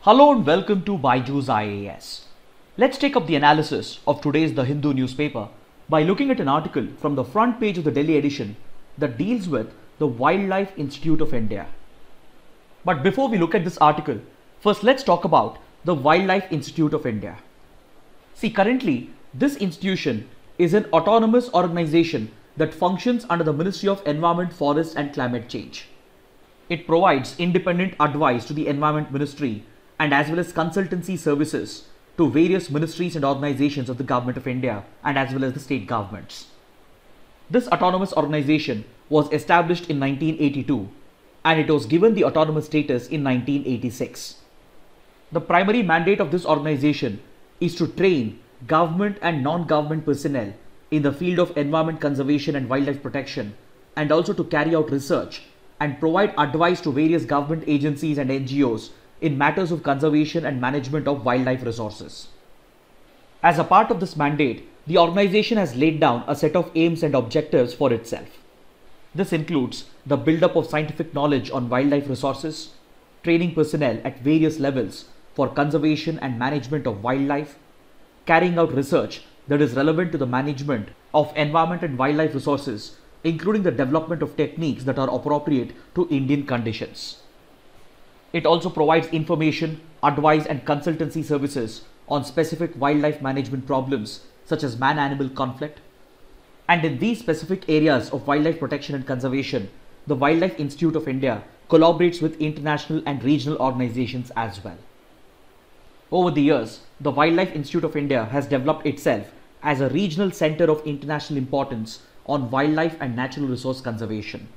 Hello and welcome to BYJU'S IAS. Let's take up the analysis of today's The Hindu newspaper by looking at an article from the front page of the Delhi edition that deals with the Wildlife Institute of India. But before we look at this article, first let's talk about the Wildlife Institute of India. See, currently this institution is an autonomous organization that functions under the Ministry of Environment, Forest and Climate Change. It provides independent advice to the Environment Ministry and as well as consultancy services to various ministries and organizations of the Government of India and as well as the state governments. This autonomous organization was established in 1982 and it was given the autonomous status in 1986. The primary mandate of this organization is to train government and non-government personnel in the field of environment conservation and wildlife protection, and also to carry out research and provide advice to various government agencies and NGOs in matters of conservation and management of wildlife resources. As a part of this mandate, the organization has laid down a set of aims and objectives for itself. This includes the build-up of scientific knowledge on wildlife resources, training personnel at various levels for conservation and management of wildlife, carrying out research that is relevant to the management of environment and wildlife resources, including the development of techniques that are appropriate to Indian conditions. It also provides information, advice and consultancy services on specific wildlife management problems such as man-animal conflict. And in these specific areas of wildlife protection and conservation, the Wildlife Institute of India collaborates with international and regional organizations as well. Over the years, the Wildlife Institute of India has developed itself as a regional center of international importance on wildlife and natural resource conservation.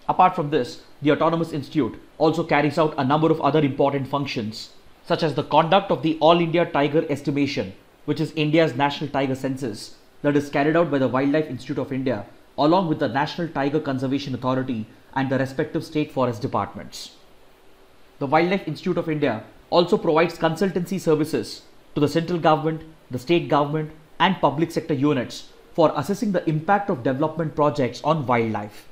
Apart from this, the Autonomous Institute also carries out a number of other important functions, such as the conduct of the All India Tiger Estimation, which is India's national tiger census, that is carried out by the Wildlife Institute of India along with the National Tiger Conservation Authority and the respective state forest departments. The Wildlife Institute of India also provides consultancy services to the central government, the state government and public sector units for assessing the impact of development projects on wildlife.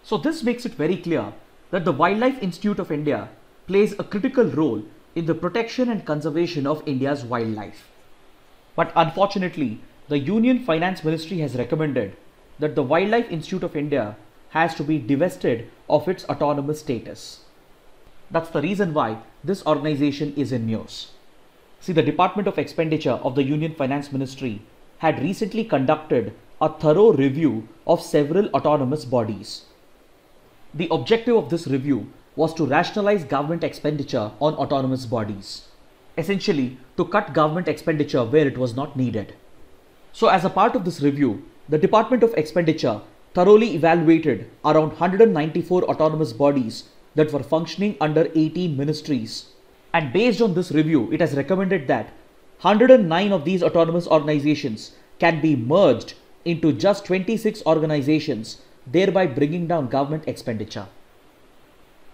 So this makes it very clear that the Wildlife Institute of India plays a critical role in the protection and conservation of India's wildlife. But unfortunately, the Union Finance Ministry has recommended that the Wildlife Institute of India has to be divested of its autonomous status. That's the reason why this organization is in news. See, the Department of Expenditure of the Union Finance Ministry had recently conducted a thorough review of several autonomous bodies. The objective of this review was to rationalize government expenditure on autonomous bodies, essentially to cut government expenditure where it was not needed. So as a part of this review, the Department of Expenditure thoroughly evaluated around 194 autonomous bodies that were functioning under 18 ministries. And based on this review, it has recommended that 109 of these autonomous organizations can be merged into just 26 organizations, thereby bringing down government expenditure.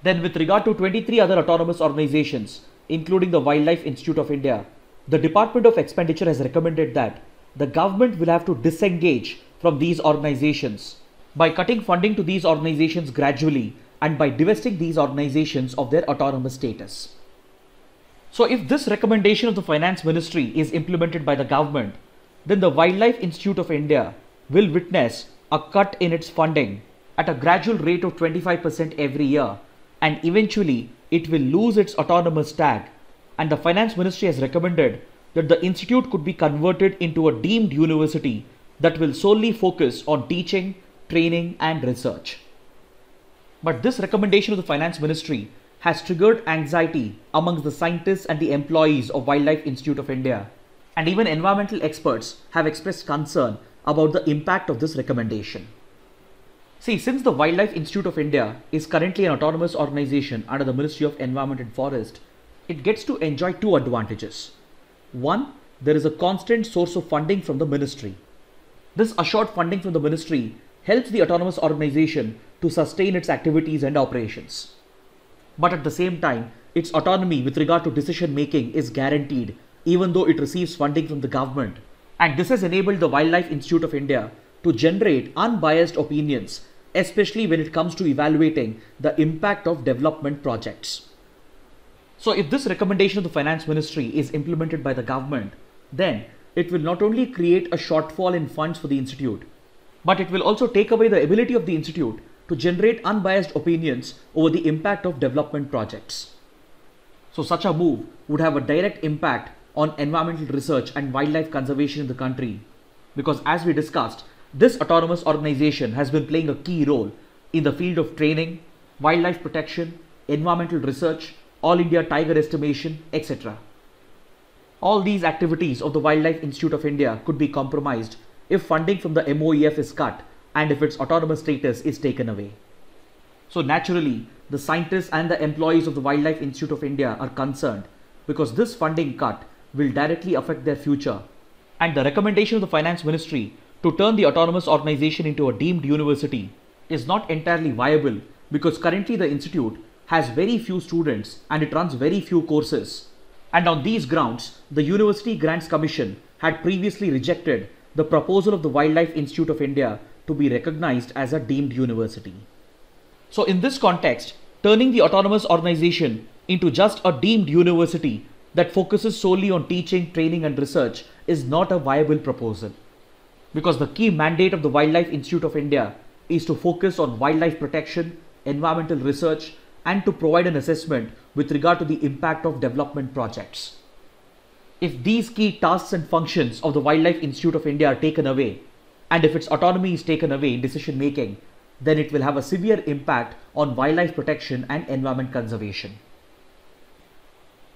Then with regard to 23 other autonomous organizations, including the Wildlife Institute of India, the Department of Expenditure has recommended that the government will have to disengage from these organizations by cutting funding to these organizations gradually and by divesting these organizations of their autonomous status. So if this recommendation of the Finance Ministry is implemented by the government, then the Wildlife Institute of India will witness a cut in its funding at a gradual rate of 25% every year, and eventually it will lose its autonomous tag, and the Finance Ministry has recommended that the institute could be converted into a deemed university that will solely focus on teaching, training and research. But this recommendation of the Finance Ministry has triggered anxiety amongst the scientists and the employees of Wildlife Institute of India, and even environmental experts have expressed concern about the impact of this recommendation. See, since the Wildlife Institute of India is currently an autonomous organization under the Ministry of Environment and Forest, it gets to enjoy two advantages. One, there is a constant source of funding from the ministry. This assured funding from the ministry helps the autonomous organization to sustain its activities and operations. But at the same time, its autonomy with regard to decision making is guaranteed even though it receives funding from the government. And this has enabled the Wildlife Institute of India to generate unbiased opinions, especially when it comes to evaluating the impact of development projects. So if this recommendation of the Finance Ministry is implemented by the government, then it will not only create a shortfall in funds for the institute, but it will also take away the ability of the institute to generate unbiased opinions over the impact of development projects. So such a move would have a direct impact on environmental research and wildlife conservation in the country, because as we discussed, this autonomous organization has been playing a key role in the field of training, wildlife protection, environmental research, all India tiger estimation, etc. All these activities of the Wildlife Institute of India could be compromised if funding from the MOEF is cut and if its autonomous status is taken away. So naturally, the scientists and the employees of the Wildlife Institute of India are concerned because this funding cut will directly affect their future, and the recommendation of the Finance Ministry to turn the autonomous organization into a deemed university is not entirely viable because currently the institute has very few students and it runs very few courses. And on these grounds, the University Grants Commission had previously rejected the proposal of the Wildlife Institute of India to be recognized as a deemed university. So in this context, turning the autonomous organization into just a deemed university that focuses solely on teaching, training and research is not a viable proposal, because the key mandate of the Wildlife Institute of India is to focus on wildlife protection, environmental research, and to provide an assessment with regard to the impact of development projects. If these key tasks and functions of the Wildlife Institute of India are taken away, and if its autonomy is taken away in decision making, then it will have a severe impact on wildlife protection and environment conservation.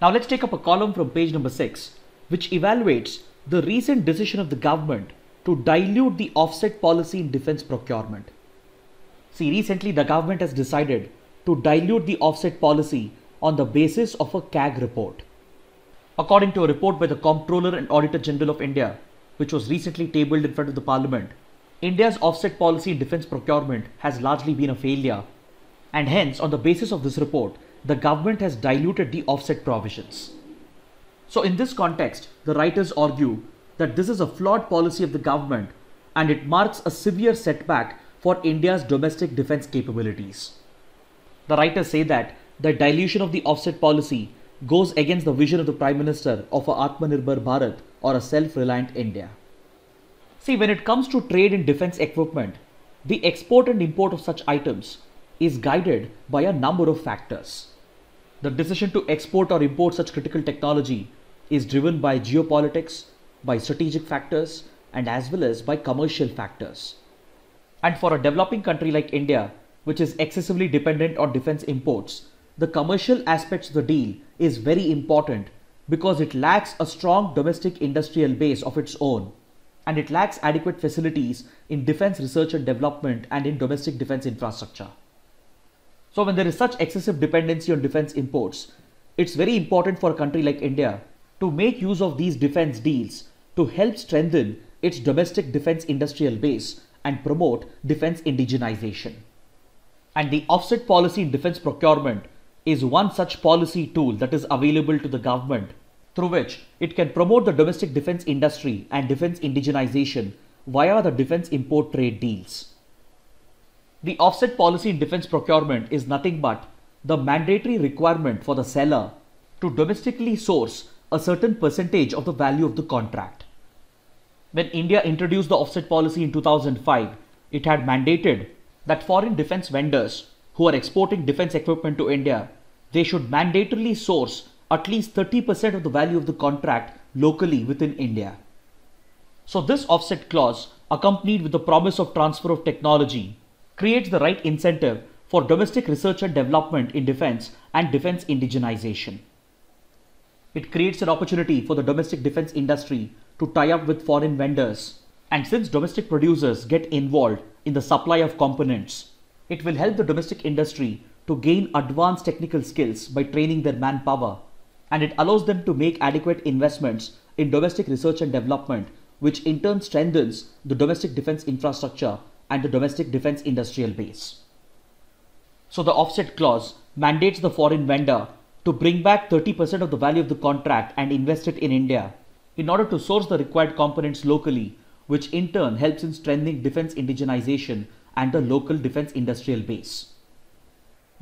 Now let's take up a column from page number 6, which evaluates the recent decision of the government to dilute the offset policy in defense procurement. See, recently the government has decided to dilute the offset policy on the basis of a CAG report. According to a report by the Comptroller and Auditor General of India, which was recently tabled in front of the Parliament, India's offset policy in defense procurement has largely been a failure, and hence on the basis of this report, the government has diluted the offset provisions. So in this context, the writers argue that this is a flawed policy of the government and it marks a severe setback for India's domestic defense capabilities. The writers say that the dilution of the offset policy goes against the vision of the Prime Minister of a Atmanirbhar Bharat or a self-reliant India. See, when it comes to trade in defense equipment, the export and import of such items is guided by a number of factors. The decision to export or import such critical technology is driven by geopolitics, by strategic factors, and as well as by commercial factors. And for a developing country like India, which is excessively dependent on defense imports, the commercial aspects of the deal is very important because it lacks a strong domestic industrial base of its own, and it lacks adequate facilities in defense research and development and in domestic defense infrastructure. So when there is such excessive dependency on defense imports, it's very important for a country like India to make use of these defense deals to help strengthen its domestic defense industrial base and promote defense indigenization. And the offset policy in defense procurement is one such policy tool that is available to the government, through which it can promote the domestic defense industry and defense indigenization via the defense import trade deals. The offset policy in defense procurement is nothing but the mandatory requirement for the seller to domestically source a certain percentage of the value of the contract. When India introduced the offset policy in 2005, it had mandated that foreign defense vendors who are exporting defense equipment to India, they should mandatorily source at least 30% of the value of the contract locally within India. So this offset clause, accompanied with the promise of transfer of technology, creates the right incentive for domestic research and development in defense and defense indigenization. It creates an opportunity for the domestic defense industry to tie up with foreign vendors, and since domestic producers get involved in the supply of components, it will help the domestic industry to gain advanced technical skills by training their manpower, and it allows them to make adequate investments in domestic research and development, which in turn strengthens the domestic defense infrastructure and the domestic defense industrial base. So the offset clause mandates the foreign vendor to bring back 30% of the value of the contract and invest it in India in order to source the required components locally, which in turn helps in strengthening defense indigenization and the local defense industrial base.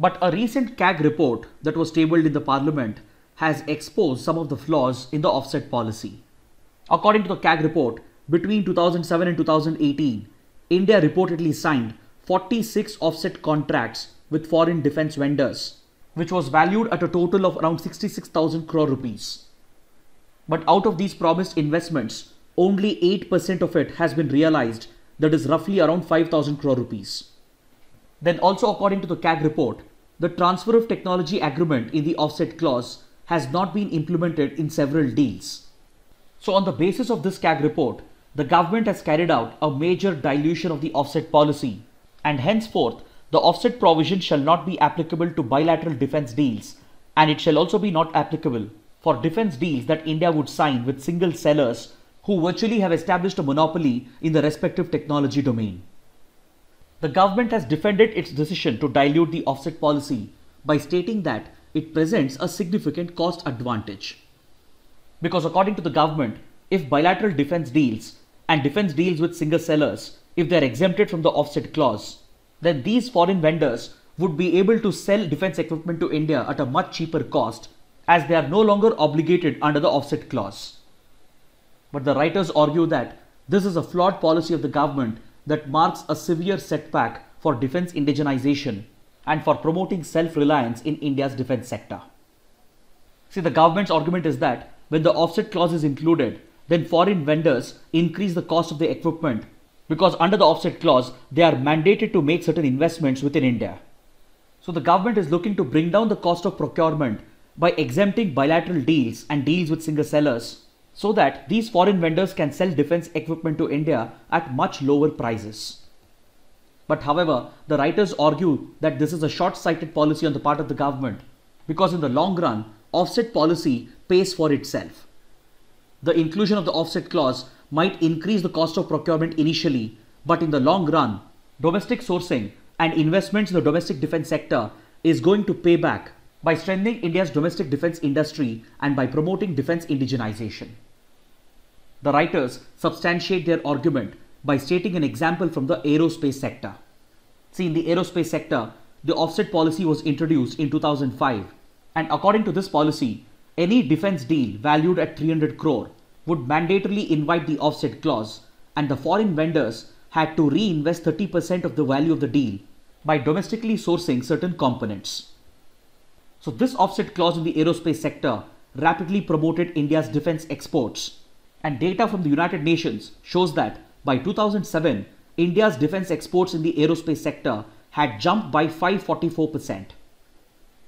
But a recent CAG report that was tabled in the Parliament has exposed some of the flaws in the offset policy. According to the CAG report, between 2007 and 2018, India reportedly signed 46 offset contracts with foreign defense vendors, which was valued at a total of around 66,000 crore rupees. But out of these promised investments, only 8% of it has been realized, that is roughly around 5,000 crore rupees. Then also according to the CAG report, the transfer of technology agreement in the offset clause has not been implemented in several deals. So on the basis of this CAG report, the government has carried out a major dilution of the offset policy, and henceforth the offset provision shall not be applicable to bilateral defense deals, and it shall also be not applicable for defense deals that India would sign with single sellers who virtually have established a monopoly in the respective technology domain. The government has defended its decision to dilute the offset policy by stating that it presents a significant cost advantage. Because according to the government, if bilateral defense deals and defense deals with single sellers, if they are exempted from the offset clause, then these foreign vendors would be able to sell defense equipment to India at a much cheaper cost, as they are no longer obligated under the offset clause. But the writers argue that this is a flawed policy of the government that marks a severe setback for defense indigenization and for promoting self-reliance in India's defense sector. See, the government's argument is that when the offset clause is included, then foreign vendors increase the cost of the equipment because under the offset clause, they are mandated to make certain investments within India. So the government is looking to bring down the cost of procurement by exempting bilateral deals and deals with single sellers, so that these foreign vendors can sell defense equipment to India at much lower prices. But however, the writers argue that this is a short-sighted policy on the part of the government, because in the long run, offset policy pays for itself. The inclusion of the offset clause might increase the cost of procurement initially, but in the long run, domestic sourcing and investments in the domestic defense sector is going to pay back by strengthening India's domestic defense industry and by promoting defense indigenization. The writers substantiate their argument by stating an example from the aerospace sector. See, in the aerospace sector, the offset policy was introduced in 2005, and according to this policy, any defense deal valued at 300 crore would mandatorily invite the offset clause, and the foreign vendors had to reinvest 30% of the value of the deal by domestically sourcing certain components. So this offset clause in the aerospace sector rapidly promoted India's defense exports, and data from the United Nations shows that by 2007, India's defense exports in the aerospace sector had jumped by 544%.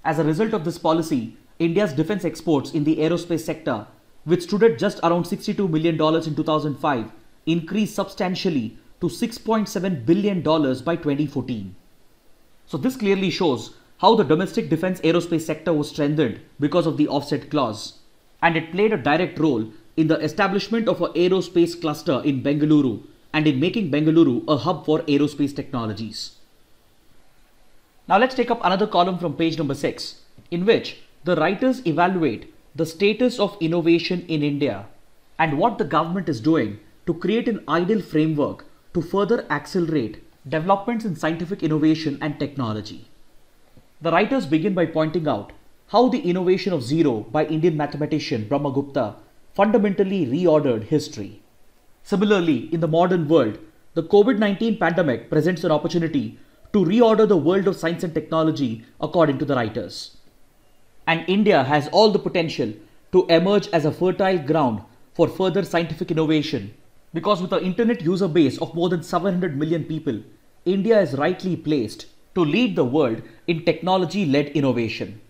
As a result of this policy, India's defense exports in the aerospace sector, which stood at just around $62 million in 2005, increased substantially to $6.7 billion by 2014. So this clearly shows how the domestic defense aerospace sector was strengthened because of the offset clause, and it played a direct role in the establishment of an aerospace cluster in Bengaluru and in making Bengaluru a hub for aerospace technologies. Now let's take up another column from page number 6, in which the writers evaluate the status of innovation in India and what the government is doing to create an ideal framework to further accelerate developments in scientific innovation and technology. The writers begin by pointing out how the innovation of zero by Indian mathematician Brahmagupta fundamentally reordered history. Similarly, in the modern world, the COVID-19 pandemic presents an opportunity to reorder the world of science and technology according to the writers. And India has all the potential to emerge as a fertile ground for further scientific innovation, because with an internet user base of more than 700 million people, India is rightly placed to lead the world in technology-led innovation.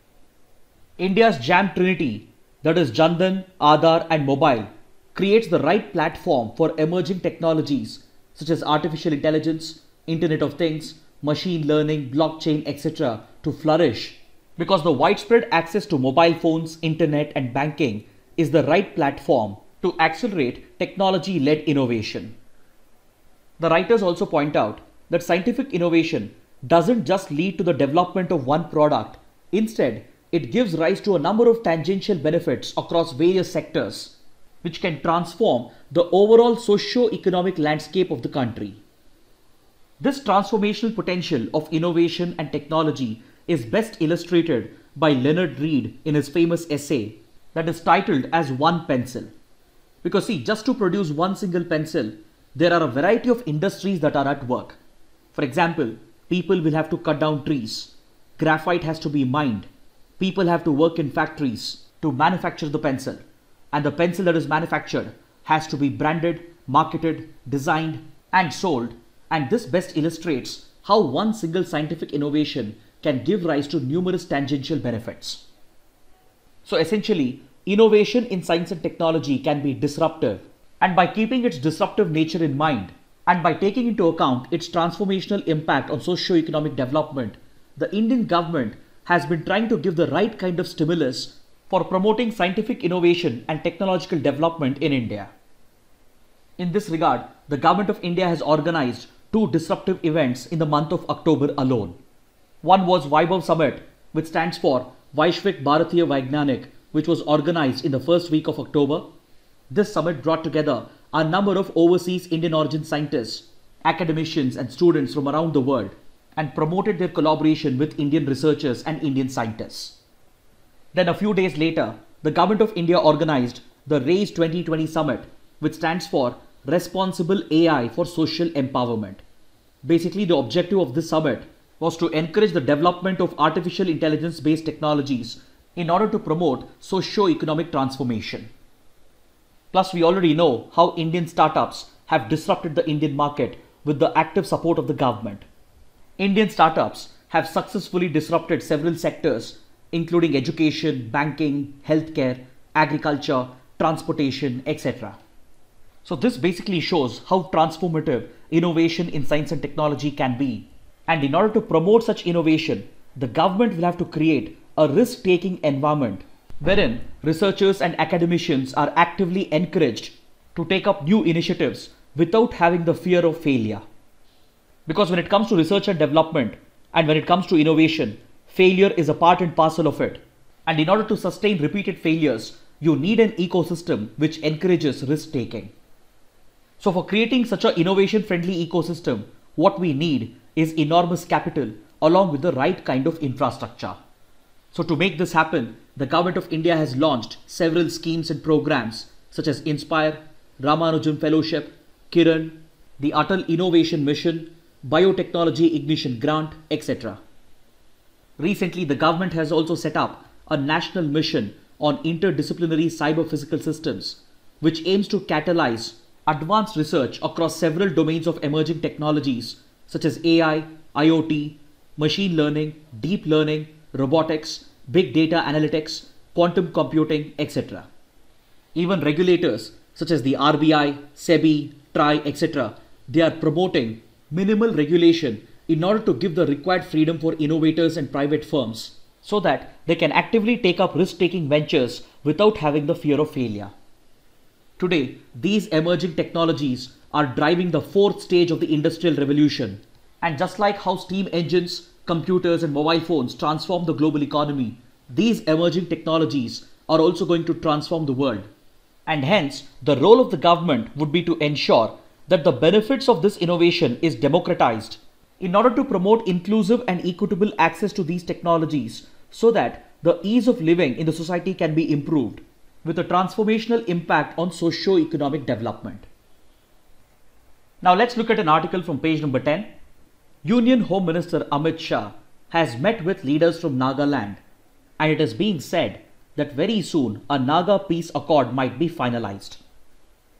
India's Jam Trinity, that is Jandan, Aadhaar and Mobile, creates the right platform for emerging technologies such as artificial intelligence, Internet of Things, machine learning, blockchain, etc. to flourish, because the widespread access to mobile phones, internet and banking is the right platform to accelerate technology-led innovation. The writers also point out that scientific innovation doesn't just lead to the development of one product. Instead, it gives rise to a number of tangential benefits across various sectors, which can transform the overall socio-economic landscape of the country. This transformational potential of innovation and technology is best illustrated by Leonard Read in his famous essay that is titled as One Pencil. Because see, just to produce one single pencil, there are a variety of industries that are at work. For example, people will have to cut down trees, graphite has to be mined, people have to work in factories to manufacture the pencil, and the pencil that is manufactured has to be branded, marketed, designed and sold, and this best illustrates how one single scientific innovation can give rise to numerous tangential benefits. So essentially, innovation in science and technology can be disruptive, and by keeping its disruptive nature in mind, and by taking into account its transformational impact on socio-economic development, the Indian government has been trying to give the right kind of stimulus for promoting scientific innovation and technological development in India. In this regard, the Government of India has organized two disruptive events in the month of October alone. One was Vaibhav Summit, which stands for Vaishvik Bharatiya Vaigyanik, which was organized in the first week of October. This summit brought together a number of overseas Indian origin scientists, academicians and students from around the world and promoted their collaboration with Indian researchers and Indian scientists. Then a few days later, the Government of India organized the RAISE 2020 Summit, which stands for Responsible AI for Social Empowerment. Basically, the objective of this summit was to encourage the development of artificial intelligence-based technologies in order to promote socio-economic transformation. Plus, we already know how Indian startups have disrupted the Indian market with the active support of the government. Indian startups have successfully disrupted several sectors, including education, banking, healthcare, agriculture, transportation, etc. So this basically shows how transformative innovation in science and technology can be. And in order to promote such innovation, the government will have to create a risk-taking environment wherein researchers and academicians are actively encouraged to take up new initiatives without having the fear of failure. Because when it comes to research and development and when it comes to innovation, failure is a part and parcel of it. And in order to sustain repeated failures, you need an ecosystem which encourages risk-taking. So for creating such an innovation-friendly ecosystem, what we need is enormous capital along with the right kind of infrastructure. So to make this happen, the Government of India has launched several schemes and programs such as Inspire, Ramanujan Fellowship, Kiran, the Atal Innovation Mission, Biotechnology Ignition Grant, etc. Recently, the government has also set up a national mission on interdisciplinary cyber-physical systems, which aims to catalyze advanced research across several domains of emerging technologies such as AI, IoT, machine learning, deep learning, robotics, big data analytics, quantum computing, etc. Even regulators such as the RBI, SEBI, TRAI, etc., they are promoting minimal regulation in order to give the required freedom for innovators and private firms so that they can actively take up risk-taking ventures without having the fear of failure. Today, these emerging technologies are driving the fourth stage of the industrial revolution. And just like how steam engines, computers and mobile phones transform the global economy, these emerging technologies are also going to transform the world. And hence, the role of the government would be to ensure that the benefits of this innovation is democratized in order to promote inclusive and equitable access to these technologies so that the ease of living in the society can be improved with a transformational impact on socio-economic development. Now let's look at an article from page number 10. Union Home Minister Amit Shah has met with leaders from Nagaland, and it is being said that very soon a Naga peace accord might be finalized.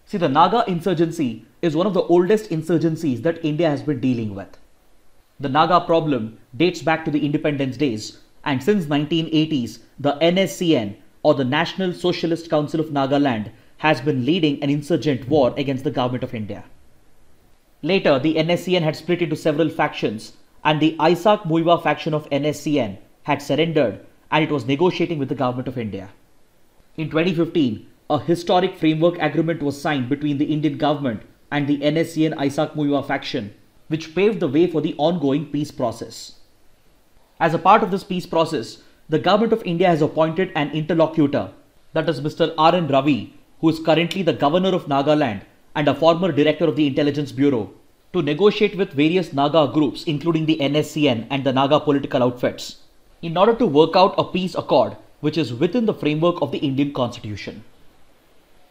See, the Naga insurgency is one of the oldest insurgencies that India has been dealing with. The Naga problem dates back to the independence days, and since 1980s, the NSCN or the National Socialist Council of Nagaland has been leading an insurgent war against the Government of India. Later, the NSCN had split into several factions, and the Isaac Muiwa faction of NSCN had surrendered and it was negotiating with the Government of India. In 2015, a historic framework agreement was signed between the Indian government and the NSCN Isaac Muiwa faction, which paved the way for the ongoing peace process. As a part of this peace process, the Government of India has appointed an interlocutor, that is Mr. R.N. Ravi, who is currently the Governor of Nagaland and a former Director of the Intelligence Bureau, to negotiate with various Naga groups including the NSCN and the Naga political outfits in order to work out a peace accord which is within the framework of the Indian Constitution.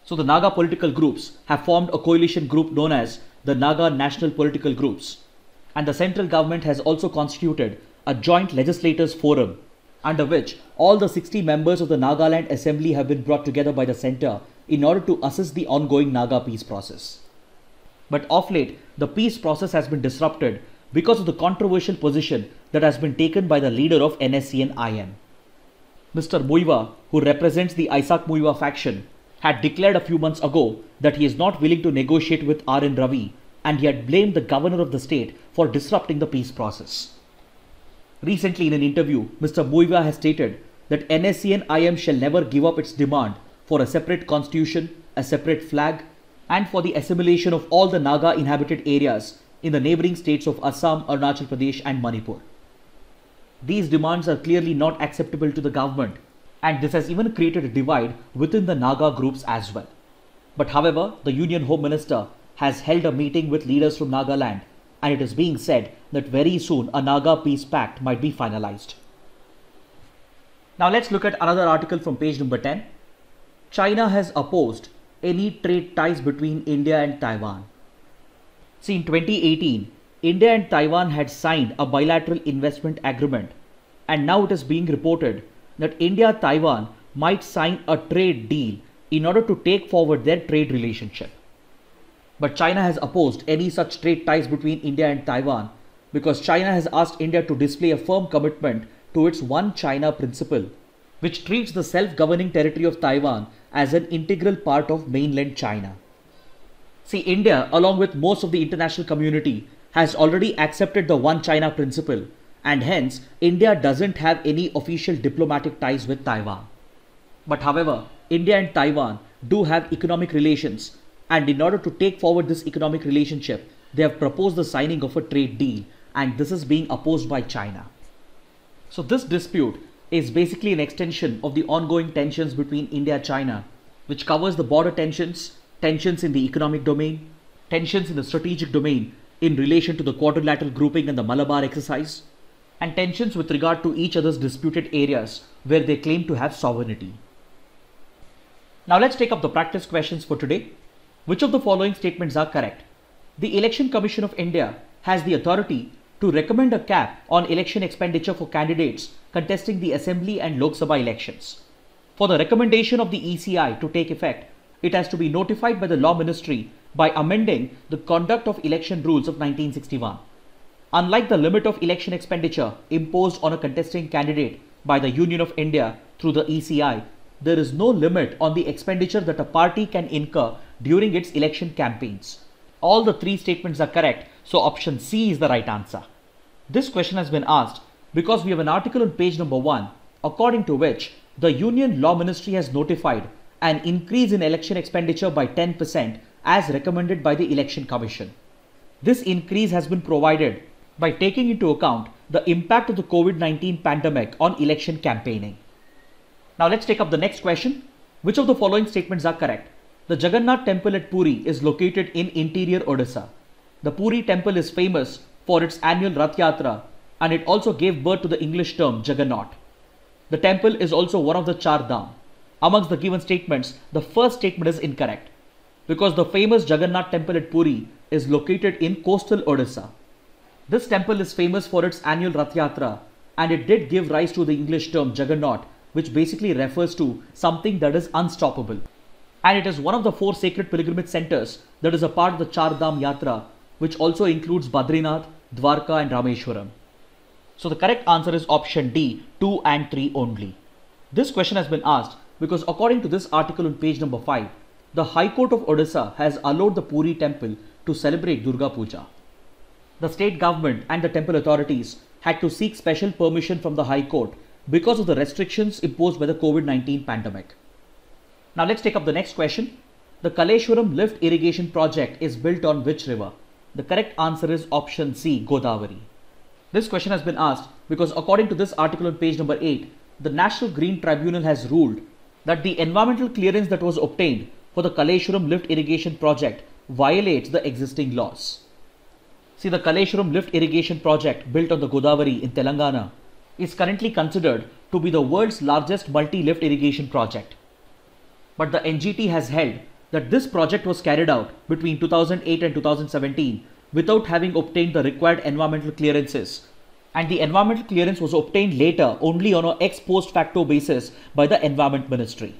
So the Naga political groups have formed a coalition group known as the Naga National Political Groups, and the central government has also constituted a joint legislators forum under which all the 60 members of the Nagaland Assembly have been brought together by the centre in order to assist the ongoing Naga peace process. But of late, the peace process has been disrupted because of the controversial position that has been taken by the leader of NSCN-IM. Mr. Muiva, who represents the Isaac Muiva faction, had declared a few months ago that he is not willing to negotiate with R.N. Ravi, and he had blamed the governor of the state for disrupting the peace process. Recently in an interview, Mr. Muiva has stated that NSCN-IM shall never give up its demand for a separate constitution, a separate flag, and for the assimilation of all the Naga inhabited areas in the neighbouring states of Assam, Arunachal Pradesh and Manipur. These demands are clearly not acceptable to the government, and this has even created a divide within the Naga groups as well. But however, the Union Home Minister has held a meeting with leaders from Nagaland, and it is being said that very soon a Naga peace pact might be finalized. Now let's look at another article from page number 10. China has opposed any trade ties between India and Taiwan. See, in 2018, India and Taiwan had signed a bilateral investment agreement, and now it is being reported that India-Taiwan might sign a trade deal in order to take forward their trade relationship. But China has opposed any such trade ties between India and Taiwan because China has asked India to display a firm commitment to its One China principle, which treats the self-governing territory of Taiwan as an integral part of mainland China. See, India, along with most of the international community, has already accepted the One China principle, and hence India doesn't have any official diplomatic ties with Taiwan. But however, India and Taiwan do have economic relations, and in order to take forward this economic relationship, they have proposed the signing of a trade deal, and this is being opposed by China. So this dispute is basically an extension of the ongoing tensions between India and China, which covers the border tensions, tensions in the economic domain, tensions in the strategic domain in relation to the quadrilateral grouping and the Malabar exercise, and tensions with regard to each other's disputed areas where they claim to have sovereignty. Now let's take up the practice questions for today. Which of the following statements are correct? The Election Commission of India has the authority to recommend a cap on election expenditure for candidates contesting the Assembly and Lok Sabha elections. For the recommendation of the ECI to take effect, it has to be notified by the Law Ministry by amending the Conduct of Election Rules of 1961. Unlike the limit of election expenditure imposed on a contesting candidate by the Union of India through the ECI, there is no limit on the expenditure that a party can incur during its election campaigns. All the three statements are correct, so option C is the right answer. This question has been asked because we have an article on page number 1, according to which the Union Law Ministry has notified an increase in election expenditure by 10% as recommended by the Election Commission. This increase has been provided by taking into account the impact of the COVID-19 pandemic on election campaigning. Now let's take up the next question. Which of the following statements are correct? The Jagannath temple at Puri is located in interior Odisha. The Puri temple is famous for its annual Rath Yatra, and it also gave birth to the English term Jagannath. The temple is also one of the Char Dham. Amongst the given statements, the first statement is incorrect because the famous Jagannath temple at Puri is located in coastal Odisha. This temple is famous for its annual Rath Yatra, and it did give rise to the English term Jagannath, which basically refers to something that is unstoppable. And it is one of the 4 sacred pilgrimage centers that is a part of the Char Dham Yatra, which also includes Badrinath, Dwarka and Rameshwaram. So the correct answer is option D, 2 and 3 only. This question has been asked because according to this article on page number 5, the High Court of Odisha has allowed the Puri temple to celebrate Durga Puja. The state government and the temple authorities had to seek special permission from the High Court because of the restrictions imposed by the COVID-19 pandemic. Now let's take up the next question. The Kaleshwaram lift irrigation project is built on which river? The correct answer is option C, Godavari. This question has been asked because according to this article on page number 8, the National Green Tribunal has ruled that the environmental clearance that was obtained for the Kaleshwaram lift irrigation project violates the existing laws. See, the Kaleshwaram lift irrigation project built on the Godavari in Telangana is currently considered to be the world's largest multi-lift irrigation project. But the NGT has held that this project was carried out between 2008 and 2017 without having obtained the required environmental clearances, and the environmental clearance was obtained later only on an ex post facto basis by the Environment Ministry.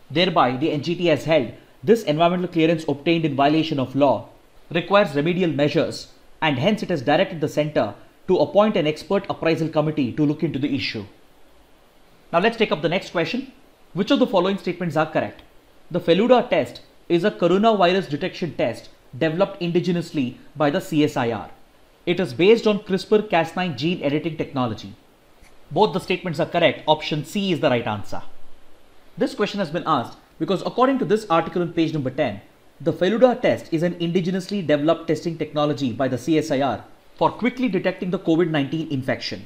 Thereby, the NGT has held this environmental clearance obtained in violation of law requires remedial measures, and hence it has directed the centre to appoint an expert appraisal committee to look into the issue. Now let's take up the next question. Which of the following statements are correct? The Feluda test is a coronavirus detection test developed indigenously by the CSIR. It is based on CRISPR-Cas9 gene editing technology. Both the statements are correct. Option C is the right answer. This question has been asked because according to this article on page number 10, the Feluda test is an indigenously developed testing technology by the CSIR for quickly detecting the COVID-19 infection.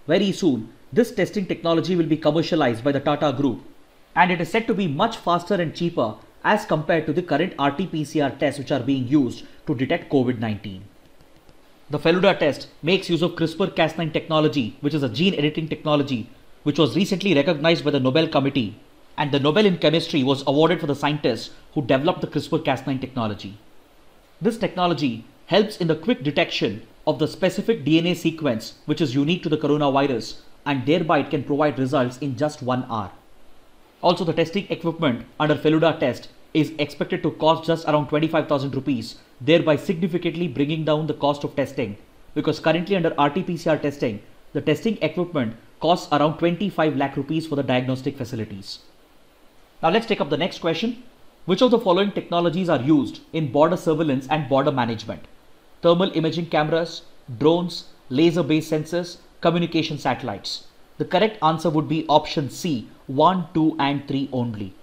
Very soon, this testing technology will be commercialized by the Tata Group, and it is said to be much faster and cheaper as compared to the current RT-PCR tests which are being used to detect COVID-19. The Feluda test makes use of CRISPR-Cas9 technology, which is a gene editing technology which was recently recognized by the Nobel Committee, and the Nobel in Chemistry was awarded for the scientists who developed the CRISPR-Cas9 technology. This technology helps in the quick detection of the specific DNA sequence which is unique to the coronavirus, and thereby it can provide results in just 1 hour. Also, the testing equipment under Feluda test is expected to cost just around 25,000 rupees, thereby significantly bringing down the cost of testing, because currently under RT-PCR testing, the testing equipment costs around 25 lakh rupees for the diagnostic facilities. Now let's take up the next question. Which of the following technologies are used in border surveillance and border management? Thermal imaging cameras, drones, laser-based sensors, communication satellites. The correct answer would be option C, 1, 2 and 3 only.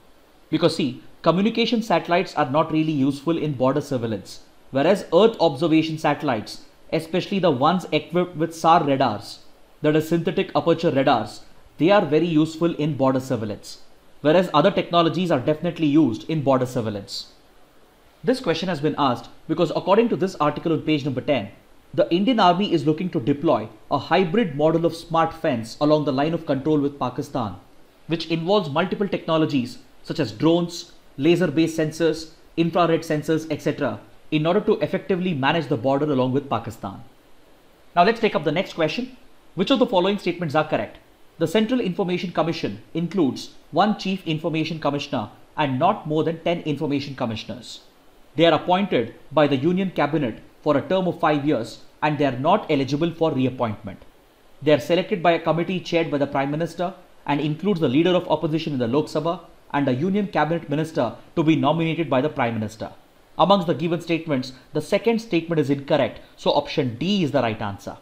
Because see, communication satellites are not really useful in border surveillance, whereas Earth observation satellites, especially the ones equipped with SAR radars, that is synthetic aperture radars, they are very useful in border surveillance, whereas other technologies are definitely used in border surveillance. This question has been asked because according to this article on page number 10, the Indian Army is looking to deploy a hybrid model of smart fence along the line of control with Pakistan, which involves multiple technologies such as drones, laser-based sensors, infrared sensors, etc. in order to effectively manage the border along with Pakistan. Now let's take up the next question. Which of the following statements are correct? The Central Information Commission includes 1 Chief Information Commissioner and not more than 10 Information Commissioners. They are appointed by the Union Cabinet for a term of 5 years and they are not eligible for reappointment. They are selected by a committee chaired by the Prime Minister and includes the Leader of Opposition in the Lok Sabha and a Union Cabinet Minister to be nominated by the Prime Minister. Amongst the given statements, the second statement is incorrect, so option D is the right answer.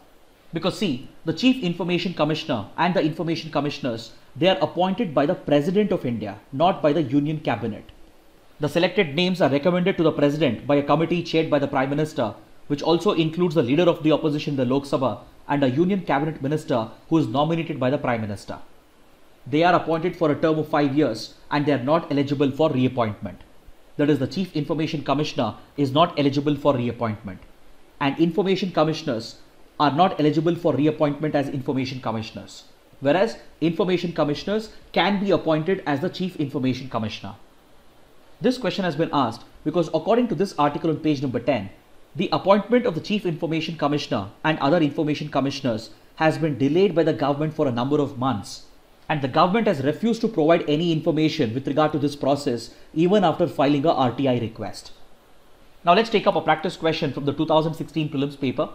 Because see, the Chief Information Commissioner and the Information Commissioners, they are appointed by the President of India, not by the Union Cabinet. The selected names are recommended to the President by a committee chaired by the Prime Minister, which also includes the Leader of the Opposition in the Lok Sabha and a Union Cabinet Minister who is nominated by the Prime Minister. They are appointed for a term of 5 years and they are not eligible for reappointment. That is, the Chief Information Commissioner is not eligible for reappointment, and Information Commissioners are not eligible for reappointment as Information Commissioners, whereas Information Commissioners can be appointed as the Chief Information Commissioner. This question has been asked because according to this article on page number 10, the appointment of the Chief Information Commissioner and other Information Commissioners has been delayed by the government for a number of months, and the government has refused to provide any information with regard to this process even after filing a RTI request. Now let's take up a practice question from the 2016 prelims paper.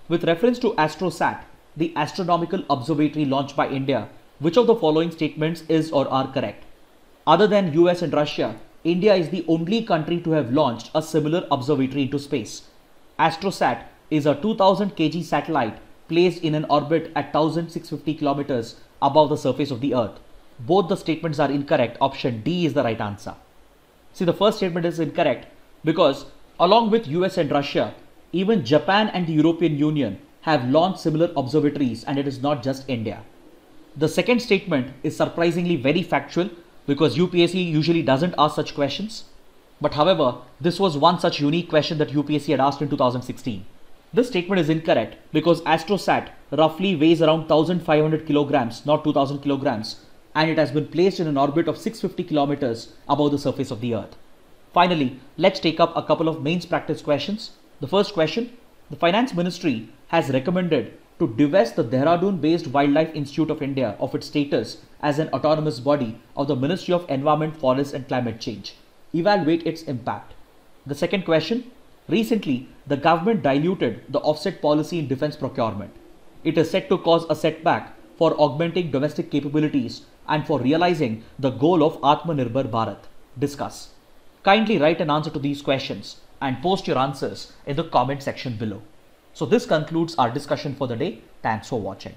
With reference to Astrosat, the astronomical observatory launched by India, which of the following statements is or are correct? Other than US and Russia, India is the only country to have launched a similar observatory into space. Astrosat is a 2000 kg satellite placed in an orbit at 1650 kilometers above the surface of the Earth. Both the statements are incorrect. Option D is the right answer. See, the first statement is incorrect because along with US and Russia, even Japan and the European Union have launched similar observatories, and it is not just India. The second statement is surprisingly very factual because UPSC usually doesn't ask such questions. But however, this was one such unique question that UPSC had asked in 2016. This statement is incorrect because Astrosat roughly weighs around 1500 kilograms, not 2000 kilograms, and it has been placed in an orbit of 650 kilometers above the surface of the Earth. Finally, let's take up a couple of mains practice questions. The first question, the Finance Ministry has recommended to divest the Dehradun-based Wildlife Institute of India of its status as an autonomous body of the Ministry of Environment, Forests and Climate Change. Evaluate its impact. The second question, recently the government diluted the offset policy in defense procurement. It is said to cause a setback for augmenting domestic capabilities and for realizing the goal of Atmanirbhar Bharat. Discuss. Kindly write an answer to these questions and post your answers in the comment section below. So this concludes our discussion for the day. Thanks for watching.